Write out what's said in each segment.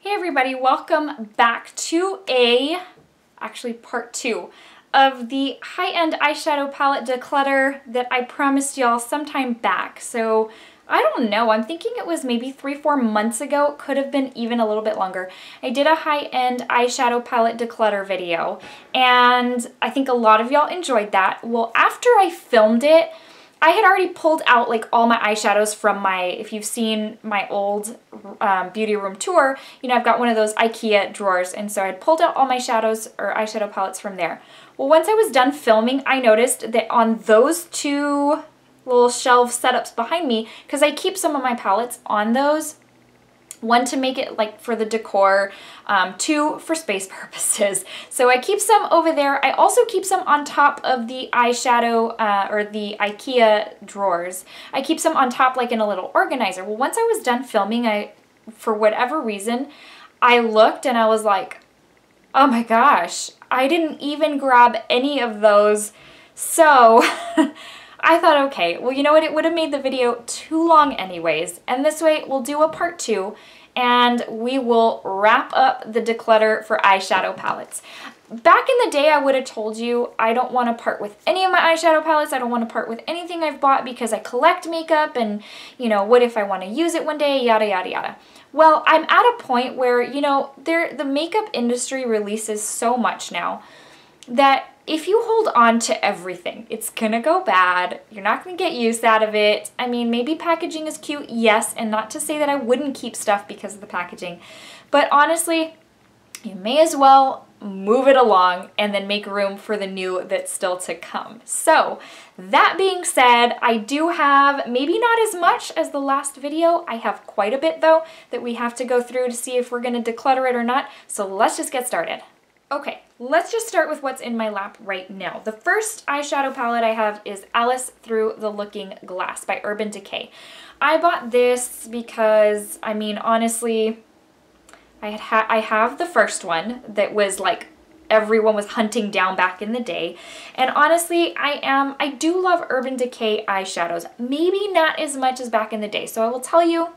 Hey everybody, welcome back to actually part 2 of the high-end eyeshadow palette declutter that I promised y'all sometime back. So I don't know, I'm thinking it was maybe 3-4 months ago, it could have been even a little bit longer. I did a high-end eyeshadow palette declutter video and I think a lot of y'all enjoyed that. Well, after I filmed it, I had already pulled out like all my eyeshadows from my, if you've seen my old beauty room tour, you know, I've got one of those IKEA drawers, and so I had pulled out all my shadows or eyeshadow palettes from there. Well, once I was done filming, I noticed that on those two little shelf setups behind me, because I keep some of my palettes on those, one to make it like for the decor, two for space purposes. So I keep some over there. I also keep some on top of the eyeshadow or the IKEA drawers. I keep some on top like in a little organizer. Well, once I was done filming, for whatever reason, I looked and I was like, oh my gosh, I didn't even grab any of those. So I thought, okay, well, you know what? It would have made the video too long anyways. And this way we'll do a part 2 and we will wrap up the declutter for eyeshadow palettes. Back in the day, I would have told you I don't want to part with any of my eyeshadow palettes. I don't want to part with anything I've bought because I collect makeup and, you know, what if I want to use it one day, yada, yada, yada. Well, I'm at a point where, you know, the makeup industry releases so much now that if you hold on to everything, it's gonna go bad. You're not gonna get use out of it. I mean, maybe packaging is cute, yes, and not to say that I wouldn't keep stuff because of the packaging, but honestly, you may as well move it along and then make room for the new that's still to come. So that being said, I do have maybe not as much as the last video. I have quite a bit though that we have to go through to see if we're gonna declutter it or not. So let's just get started. Okay, let's just start with what's in my lap right now. The first eyeshadow palette I have is Alice Through the Looking Glass by Urban Decay. I bought this because, I mean, honestly, I have the first one that was like everyone was hunting down back in the day. And honestly, I do love Urban Decay eyeshadows. Maybe not as much as back in the day. So I will tell you,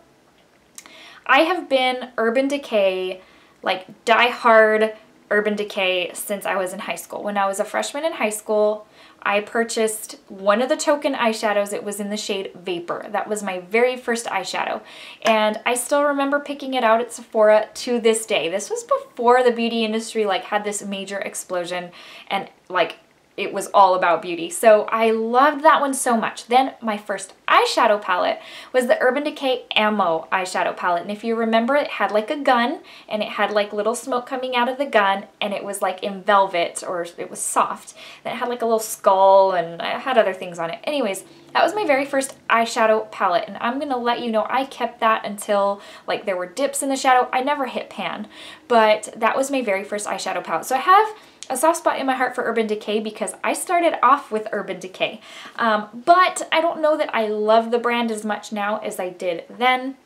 I have been Urban Decay, like die-hard Urban Decay since I was in high school. When I was a freshman in high school, I purchased one of the token eyeshadows. It was in the shade Vapor. That was my very first eyeshadow. And I still remember picking it out at Sephora to this day. This was before the beauty industry like had this major explosion and like it was all about beauty. So I loved that one so much. Then my first eyeshadow palette was the Urban Decay Ammo eyeshadow palette. And if you remember, it had like a gun and it had like little smoke coming out of the gun and it was like in velvet or it was soft. And it had like a little skull and it had other things on it. Anyways, that was my very first eyeshadow palette and I'm gonna let you know I kept that until like there were dips in the shadow. I never hit pan, but that was my very first eyeshadow palette. So I have a soft spot in my heart for Urban Decay because I started off with Urban Decay. But I don't know that I love the brand as much now as I did then.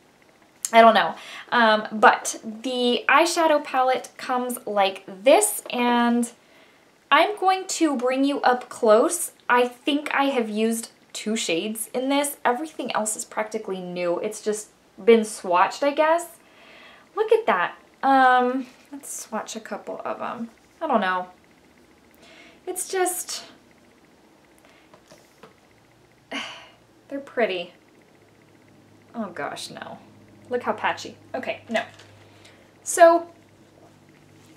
I don't know. But the eyeshadow palette comes like this and I'm going to bring you up close. I think I have used 2 shades in this. Everything else is practically new. It's just been swatched, I guess. Look at that. Let's swatch a couple of them. I don't know. It's just, they're pretty. Oh gosh, no. Look how patchy. Okay, no. So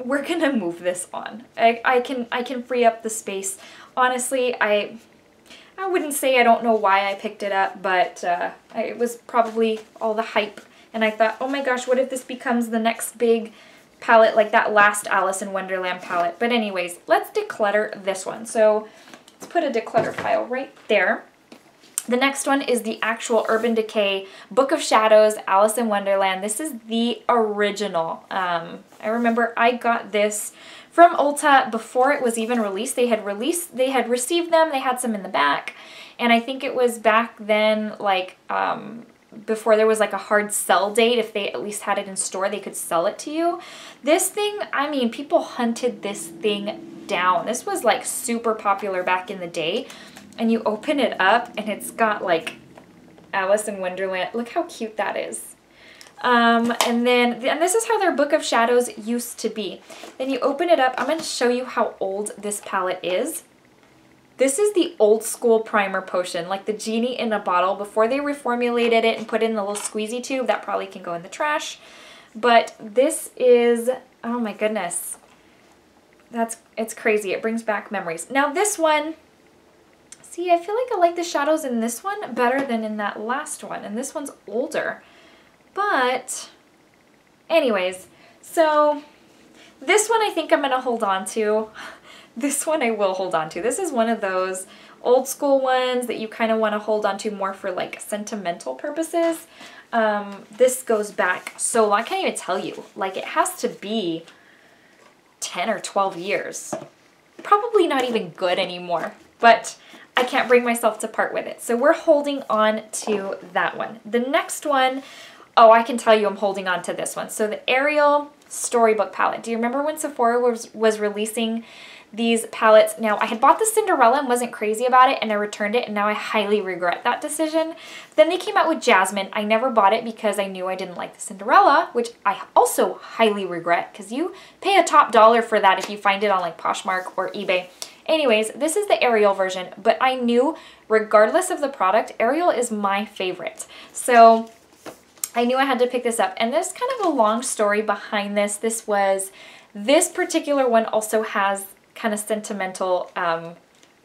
we're gonna move this on. I can free up the space. Honestly, I wouldn't say I don't know why I picked it up, but it was probably all the hype. And I thought, oh my gosh, what if this becomes the next big palette like that last Alice in Wonderland palette. But anyways, let's declutter this one. So let's put a declutter file right there. The next one is the actual Urban Decay Book of Shadows Alice in Wonderland. This is the original. I remember I got this from Ulta before it was even released. They had received them, they had some in the back, and I think it was back then like before there was like a hard sell date. If they at least had it in store, they could sell it to you. This thing, I mean, people hunted this thing down. This was like super popular back in the day. And you open it up and it's got like Alice in Wonderland. Look how cute that is. And this is how their Book of Shadows used to be. Then you open it up. I'm going to show you how old this palette is. This is the old school primer potion, like the genie in a bottle before they reformulated it and put it in the little squeezy tube. That probably can go in the trash. But this is, oh my goodness. It's crazy. It brings back memories. Now this one, see, I feel like I like the shadows in this one better than in that last one. And this one's older. But anyways, so this one I think I'm going to hold on to. This one I will hold on to. This is one of those old school ones that you kind of want to hold on to more for like sentimental purposes. This goes back so long. I can't even tell you. Like, it has to be 10 or 12 years. Probably not even good anymore, but I can't bring myself to part with it. So we're holding on to that one. The next one, oh, I can tell you I'm holding on to this one. So the Ariel Storybook palette. Do you remember when Sephora was releasing these palettes? Now, I had bought the Cinderella and wasn't crazy about it, and I returned it, and now I highly regret that decision. Then they came out with Jasmine. I never bought it because I knew I didn't like the Cinderella, which I also highly regret because you pay a top dollar for that if you find it on like Poshmark or eBay. Anyways, this is the Ariel version, but I knew regardless of the product, Ariel is my favorite. So I knew I had to pick this up, and there's kind of a long story behind this. This particular one also has kind of sentimental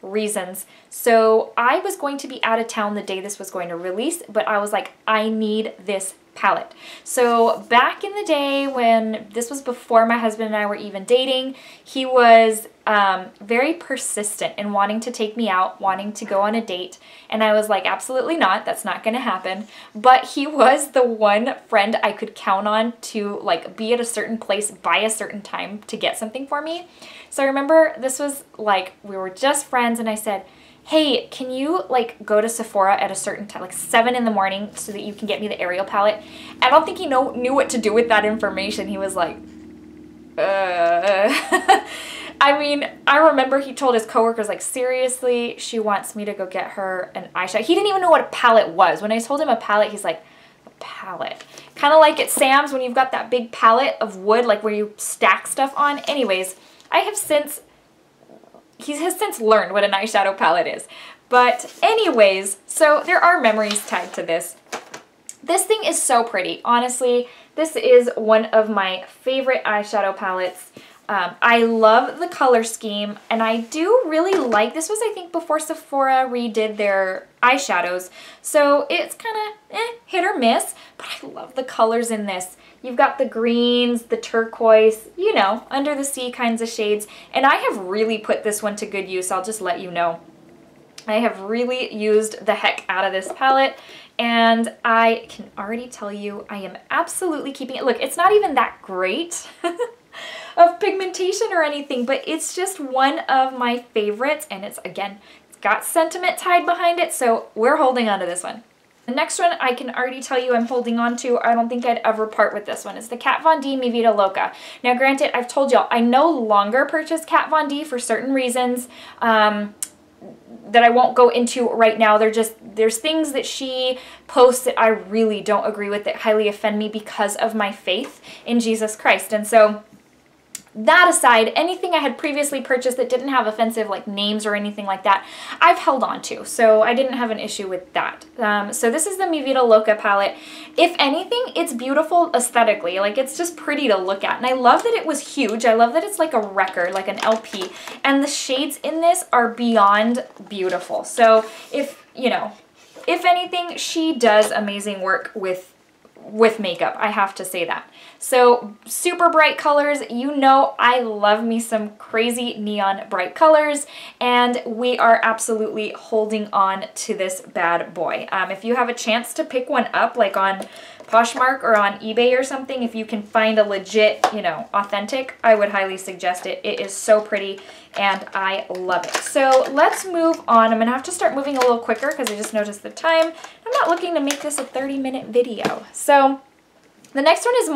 reasons. So I was going to be out of town the day this was going to release, but I was like, I need this palette. So back in the day when this was before my husband and I were even dating, he was very persistent in wanting to take me out, wanting to go on a date. And I was like, absolutely not. That's not going to happen. But he was the one friend I could count on to like be at a certain place by a certain time to get something for me. So I remember this was like, we were just friends, and I said, hey, can you like go to Sephora at a certain time, like 7 in the morning, so that you can get me the Ariel palette? I don't think he knew what to do with that information. He was like, I mean, I remember he told his coworkers, like, seriously, she wants me to go get her an eyeshadow. He didn't even know what a palette was. When I told him a palette, he's like, a palette. Kind of like at Sam's when you've got that big palette of wood, like where you stack stuff on. Anyways, he has since learned what an eyeshadow palette is. But anyways, so there are memories tied to this. This thing is so pretty. Honestly, this is one of my favorite eyeshadow palettes. I love the color scheme, and I do really like, this was I think before Sephora redid their eyeshadows, so it's kind of hit or miss, but I love the colors in this. You've got the greens, the turquoise, you know, under the sea kinds of shades, and I have really put this one to good use. I'll just let you know. I have really used the heck out of this palette, and I can already tell you I am absolutely keeping it. Look, it's not even that great of pigmentation or anything, but it's just one of my favorites, and it's got sentiment tied behind it, so we're holding on to this one. The next one I can already tell you I'm holding on to. I don't think I'd ever part with this one. It's the Kat Von D Mi Vida Loca. Now granted, I've told y'all I no longer purchase Kat Von D for certain reasons that I won't go into right now. There's things that she posts that I really don't agree with, that highly offend me because of my faith in Jesus Christ. And so that aside, anything I had previously purchased that didn't have offensive like names or anything like that, I've held on to. So I didn't have an issue with that. So this is the Mi Vida Loca palette. If anything, it's beautiful aesthetically. Like, it's just pretty to look at. And I love that it was huge. I love that it's like a record, like an LP. And the shades in this are beyond beautiful. So if, you know, if anything, she does amazing work with makeup, I have to say that. So super bright colors. You know I love me some crazy neon bright colors, and we are absolutely holding on to this bad boy. If you have a chance to pick one up, like on Poshmark or on eBay or something, if you can find a legit, you know, authentic, I would highly suggest it. It is so pretty and I love it. So let's move on. I'm gonna have to start moving a little quicker because I just noticed the time. I'm not looking to make this a 30-minute video. So the next one is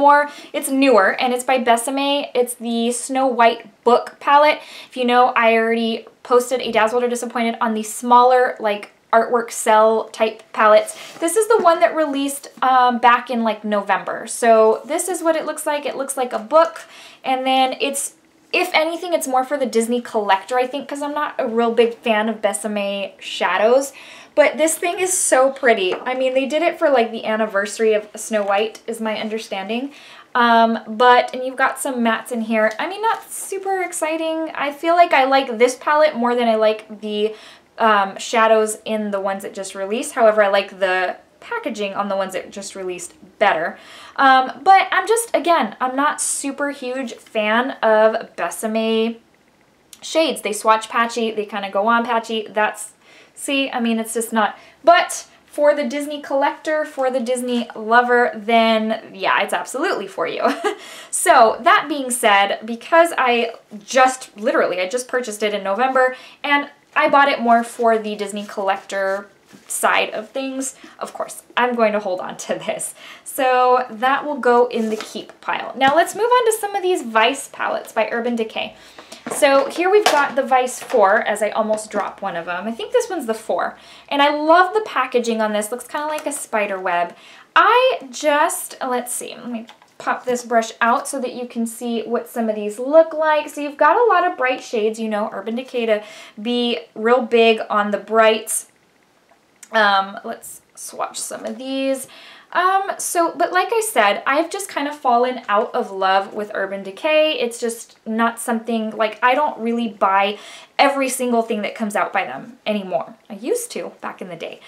it's newer, and it's by Besame. It's the Snow White book palette. If you know, I already posted a Dazzled or Disappointed on the smaller, like, artwork cell type palettes. This is the one that released back in like November. So this is what it looks like. It looks like a book, and then it's, if anything, it's more for the Disney collector, I think, because I'm not a real big fan of Besame shadows. But this thing is so pretty. I mean, they did it for like the anniversary of Snow White, is my understanding. And you've got some mattes in here. I mean, not super exciting. I feel like I like this palette more than I like the shadows in the ones that just released. However, I like the packaging on the ones that just released better. But I'm just, again, I'm not super huge fan of Besame shades. They swatch patchy, they kind of go on patchy. That's, see, I mean, it's just not, but for the Disney collector, for the Disney lover, then yeah, it's absolutely for you. So that being said, because I just purchased it in November, and I bought it more for the Disney collector side of things, of course, I'm going to hold on to this. So that will go in the keep pile. Now let's move on to some of these Vice palettes by Urban Decay. So here we've got the Vice 4, as I almost dropped one of them. I think this one's the 4. And I love the packaging on this. Looks kind of like a spider web. Let's see, let me pop this brush out so that you can see what some of these look like. So you've got a lot of bright shades, you know, Urban Decay to be real big on the brights. Let's swatch some of these. But like I said, I've just kind of fallen out of love with Urban Decay. It's just not something, like, I don't really buy every single thing that comes out by them anymore. I used to back in the day.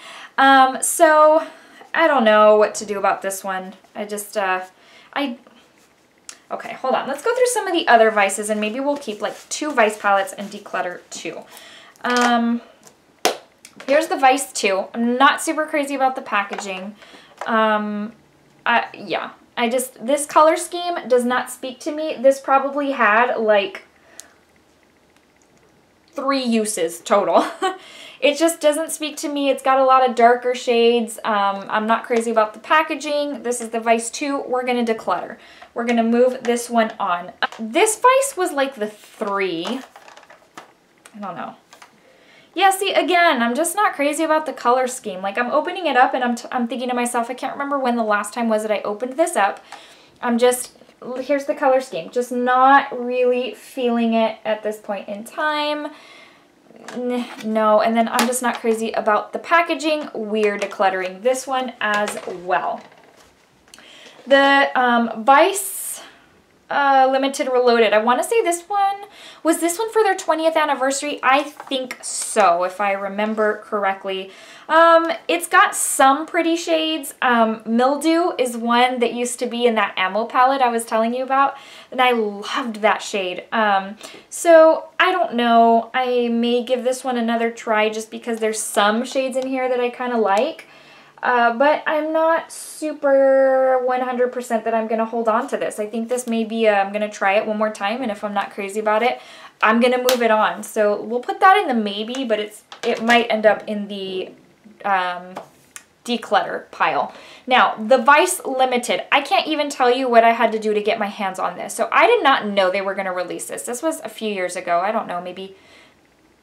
So I don't know what to do about this one. Okay, hold on. Let's go through some of the other Vices, and maybe we'll keep like 2 Vice palettes and declutter 2. Here's the Vice 2. I'm not super crazy about the packaging. This color scheme does not speak to me. This probably had like 3 uses total. It just doesn't speak to me. It's got a lot of darker shades. I'm not crazy about the packaging. This is the Vice 2. We're going to declutter. We're going to move this one on. This Vice was like the 3. I don't know. Yeah, see, again, I'm just not crazy about the color scheme. Like, I'm opening it up and I'm thinking to myself, I can't remember when the last time was that I opened this up. Here's the color scheme. Just not really feeling it at this point in time. No, and then I'm just not crazy about the packaging. We're decluttering this one as well. The Vice Limited Reloaded. I want to say this one, was this one for their 20th anniversary? I think so, if I remember correctly. It's got some pretty shades. Mildew is one that used to be in that ammo palette I was telling you about, and I loved that shade. So I don't know. I may give this one another try just because there's some shades in here that I kind of like. But I'm not super 100% that I'm going to hold on to this. I think this may be, I'm going to try it one more time, and if I'm not crazy about it, I'm going to move it on. So we'll put that in the maybe, but it might end up in the declutter pile. Now, the Vice Limited. I can't even tell you what I had to do to get my hands on this. So I did not know they were going to release this. This was a few years ago. I don't know, maybe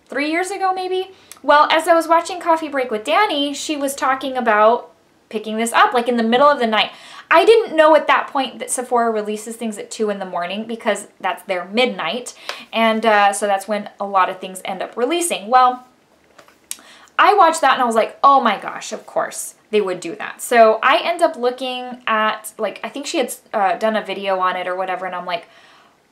3 years ago, maybe? Well, as I was watching Coffee Break with Danny, she was talking about picking this up, like in the middle of the night. I didn't know at that point that Sephora releases things at 2 in the morning because that's their midnight, and so that's when a lot of things end up releasing. Well, I watched that and I was like, oh my gosh, of course they would do that. So I end up looking at, like, I think she had done a video on it or whatever, and I'm like,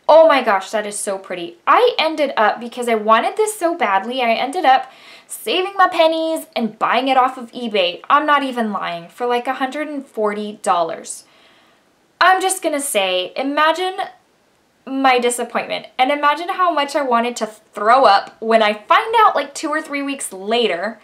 oh my gosh, that is so pretty. I ended up, because I wanted this so badly, I ended up saving my pennies and buying it off of eBay. I'm not even lying, for like $140. I'm just gonna say, imagine my disappointment, and imagine how much I wanted to throw up when I find out like 2 or 3 weeks later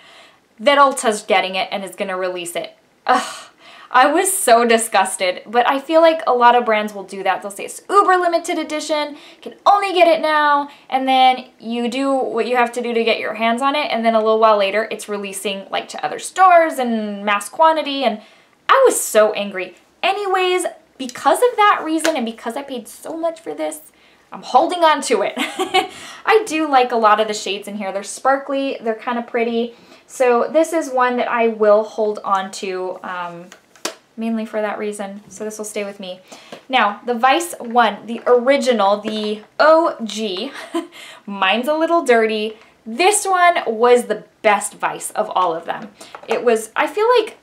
that Ulta's getting it and is gonna release it. Ugh. I was so disgusted, but I feel like a lot of brands will do that. They'll say it's uber limited edition, can only get it now, and then you do what you have to do to get your hands on it, and then a little while later it's releasing like to other stores and mass quantity, and I was so angry. Anyways, because of that reason and because I paid so much for this, I'm holding on to it. I do like a lot of the shades in here. They're sparkly, they're kind of pretty. So this is one that I will hold on to mainly for that reason. So this will stay with me. Now, the Vice one, the original, the OG, mine's a little dirty. This one was the best Vice of all of them. It was, I feel like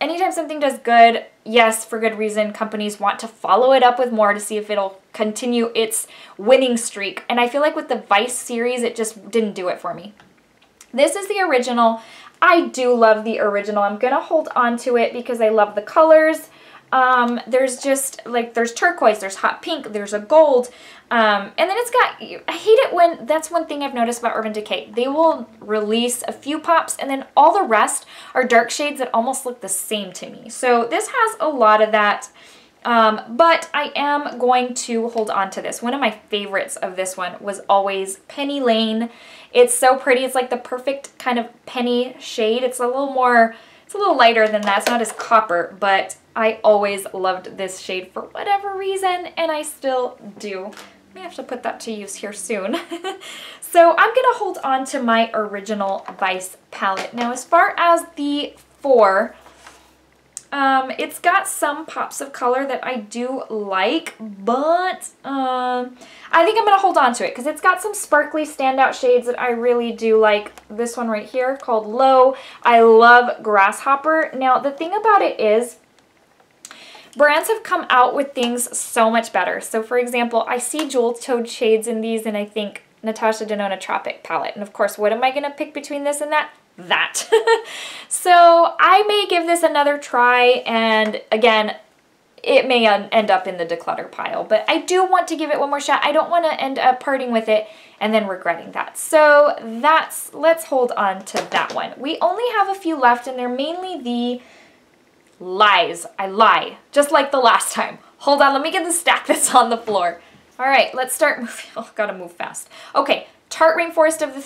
anytime something does good, yes, for good reason, companies want to follow it up with more to see if it'll continue its winning streak. And I feel like with the Vice series, it just didn't do it for me. This is the original. I do love the original. I'm going to hold on to it because I love the colors. There's just like, there's turquoise, there's hot pink, there's a gold. And then it's got, I hate it when, that's one thing I've noticed about Urban Decay. They will release a few pops and then all the rest are dark shades that almost look the same to me. So this has a lot of that. But I am going to hold on to this. One of my favorites of this one was always Penny Lane. It's so pretty. It's like the perfect kind of penny shade. It's a little more, it's a little lighter than that. It's not as copper, but I always loved this shade for whatever reason, and I still do. I may have to put that to use here soon. So I'm going to hold on to my original Vice palette. Now, as far as the 4, it's got some pops of color that I do like, but I think I'm going to hold on to it because it's got some sparkly standout shades that I really do like. This one right here called Low. I love Grasshopper. Now, the thing about it is brands have come out with things so much better. So, for example, I see jewel toned shades in these and I think Natasha Denona Tropic palette. And of course, what am I going to pick between this and that? That. So I may give this another try, and again, it may end up in the declutter pile, but I do want to give it one more shot. I don't want to end up parting with it and then regretting that. So let's hold on to that one. We only have a few left, and they're mainly the lies. I lie, just like the last time. Hold on, let me get the stack that's on the floor. All right, let's start moving. Oh, gotta move fast. Okay, Tarte Rainforest of the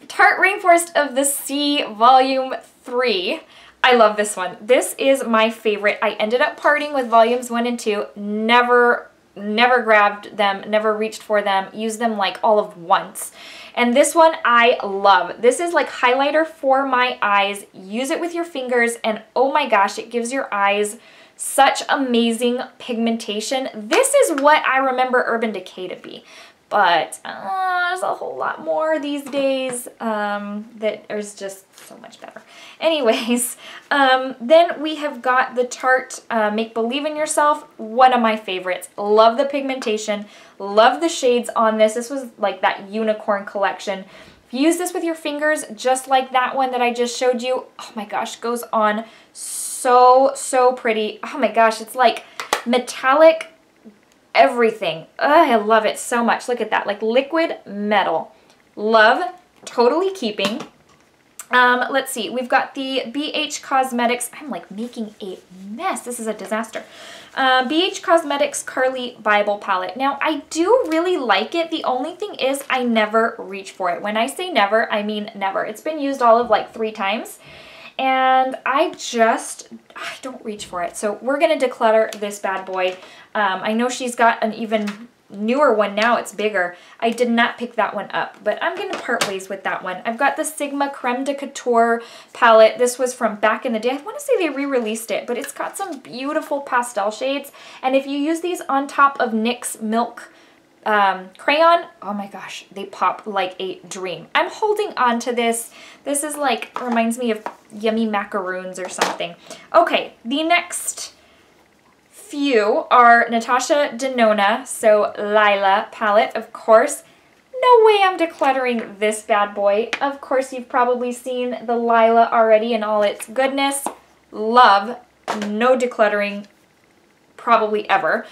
Tarte Rainforest of the Sea Volume 3. I love this one. This is my favorite. I ended up parting with volumes 1 and 2. Never grabbed them, never reached for them, used them like all of once. And this one I love. This is like highlighter for my eyes. Use it with your fingers and oh my gosh, it gives your eyes such amazing pigmentation. This is what I remember Urban Decay to be. But there's a whole lot more these days that is just so much better. Anyways, then we have got the Tarte Make Believe in Yourself, one of my favorites. Love the pigmentation, love the shades on this. This was like that unicorn collection. If you use this with your fingers, just like that one that I just showed you, oh my gosh, goes on so pretty. Oh my gosh, it's like metallic everything. I love it so much. Look at that, like liquid metal. Love, totally keeping. Let's see, we've got the BH Cosmetics. I'm like making a mess. This is a disaster. BH Cosmetics Carly Bible palette. Now, I do really like it. The only thing is I never reach for it. When I say never, I mean never. It's been used all of like 3 times. And I don't reach for it. So we're going to declutter this bad boy. I know she's got an even newer one now. It's bigger. I did not pick that one up, but I'm going to part ways with that one. I've got the Sigma Creme de Couture palette. This was from back in the day. I want to say they re-released it, but it's got some beautiful pastel shades. And if you use these on top of NYX Milk crayon, oh my gosh, they pop like a dream. I'm holding on to this. This is like, reminds me of yummy macaroons or something. Okay, the next few are Natasha Denona, so Lila palette, of course. No way I'm decluttering this bad boy. Of course, you've probably seen the Lila already in all its goodness. Love, no decluttering, probably ever.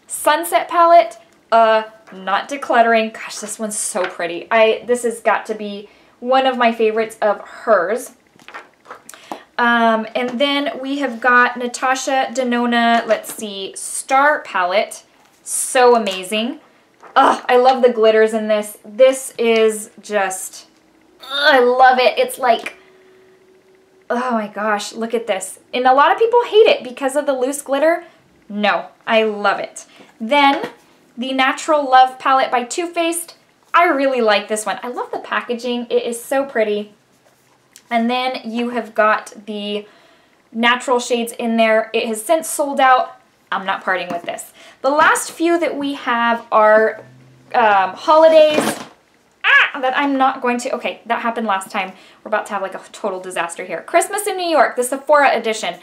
Sunset palette, not decluttering. Gosh, this one's so pretty. This has got to be one of my favorites of hers. And then we have got Natasha Denona, let's see, Star palette. So amazing. Ugh, I love the glitters in this. This is just, I love it. It's like, oh my gosh, look at this. And a lot of people hate it because of the loose glitter. No, I love it. Then the Natural Love palette by Too Faced. I really like this one. I love the packaging. It is so pretty. And then you have got the natural shades in there. It has since sold out. I'm not parting with this. The last few that we have are holidays. That I'm not going to, okay, that happened last time. We're about to have like a total disaster here. Christmas in New York, the Sephora edition.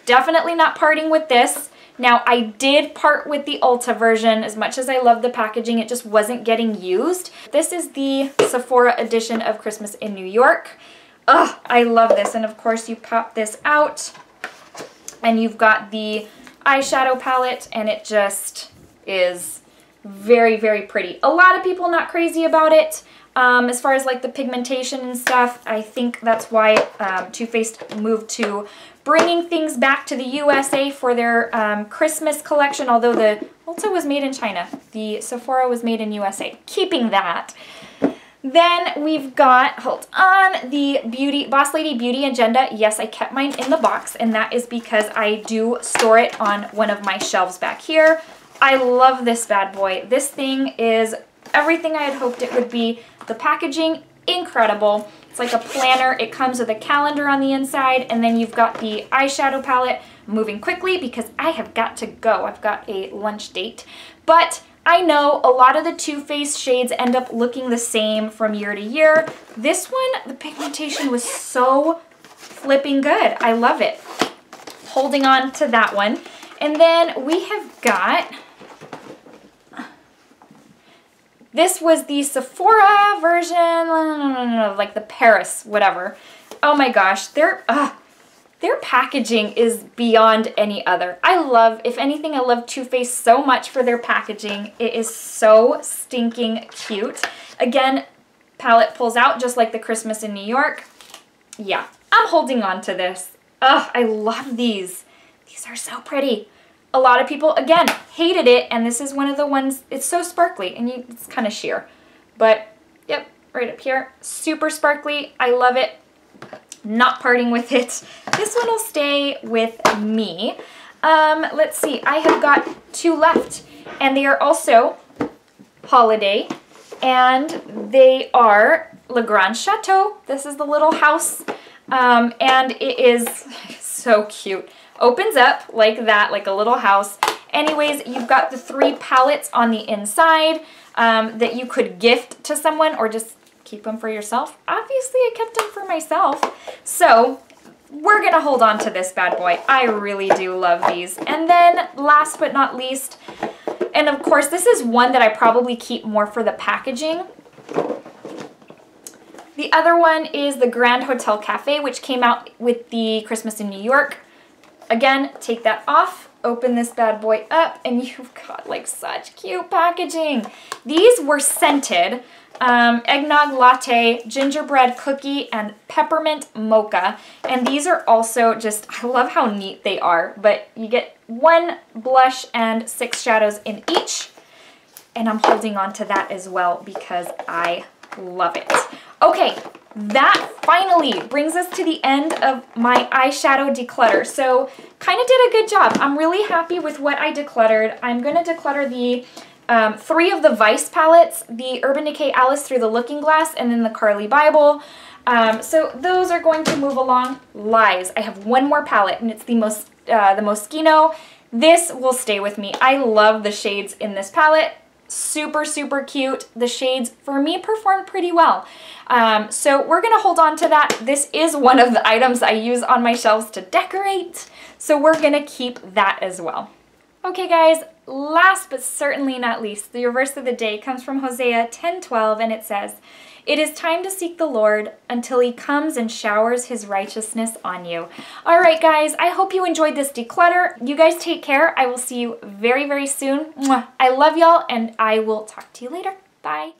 Definitely not parting with this. Now, I did part with the Ulta version. As much as I love the packaging, it just wasn't getting used. This is the Sephora edition of Christmas in New York. Ugh, I love this. And of course, you pop this out and you've got the eyeshadow palette, and it just is very, very pretty. A lot of people not crazy about it. As far as like the pigmentation and stuff, I think that's why Too Faced moved to bringing things back to the USA for their Christmas collection, although the Ulta was made in China. The Sephora was made in USA. Keeping that. Then we've got, hold on, the Boss Lady Beauty Agenda. Yes, I kept mine in the box, and that is because I do store it on one of my shelves back here. I love this bad boy. This thing is everything I had hoped it would be. The packaging, incredible. It's like a planner. It comes with a calendar on the inside, and then you've got the eyeshadow palette. I'm moving quickly because I have got to go. I've got a lunch date. But I know a lot of the Too Faced shades end up looking the same from year to year. This one, the pigmentation was so flipping good. I love it. Holding on to that one. And then we have got, this was the Sephora version, like the Paris, whatever. Oh my gosh, their packaging is beyond any other. I love, if anything, I love Too Faced so much for their packaging. It is so stinking cute. Again, palette pulls out just like the Christmas in New York. Yeah, I'm holding on to this. Ugh, I love these. These are so pretty. A lot of people, again, hated it, and this is one of the ones, it's so sparkly, and it's kind of sheer. But, yep, right up here, super sparkly. I love it. Not parting with it. This one will stay with me. Let's see, I have got 2 left, and they are also holiday, and they are Le Grand Chateau. This is the little house, and it is so cute. Opens up like that, like a little house. Anyways, you've got the 3 palettes on the inside that you could gift to someone or just keep them for yourself. Obviously, I kept them for myself. So we're gonna hold on to this bad boy. I really do love these. And then last but not least, and of course, this is one that I probably keep more for the packaging. The other one is the Grand Hotel Cafe, which came out with the Christmas in New York. Again, take that off, open this bad boy up, and you've got like such cute packaging. These were scented, eggnog latte, gingerbread cookie, and peppermint mocha. And these are also just, I love how neat they are, but you get 1 blush and 6 shadows in each. And I'm holding on to that as well because I love it. Okay. That finally brings us to the end of my eyeshadow declutter. So kind of did a good job. I'm really happy with what I decluttered. I'm going to declutter the 3 of the Vice palettes, the Urban Decay Alice Through the Looking Glass, and then the Carly Bible. So those are going to move along. Lies. I have 1 more palette, and it's the Moschino. This will stay with me. I love the shades in this palette. Super, super cute. The shades, for me, performed pretty well. So we're going to hold on to that. This is one of the items I use on my shelves to decorate. So we're going to keep that as well. Okay, guys, last but certainly not least, the verse of the day comes from Hosea 10:12, and it says, "It is time to seek the Lord until he comes and showers his righteousness on you." All right, guys, I hope you enjoyed this declutter. You guys take care. I will see you very, very soon. Mwah. I love y'all, and I will talk to you later. Bye.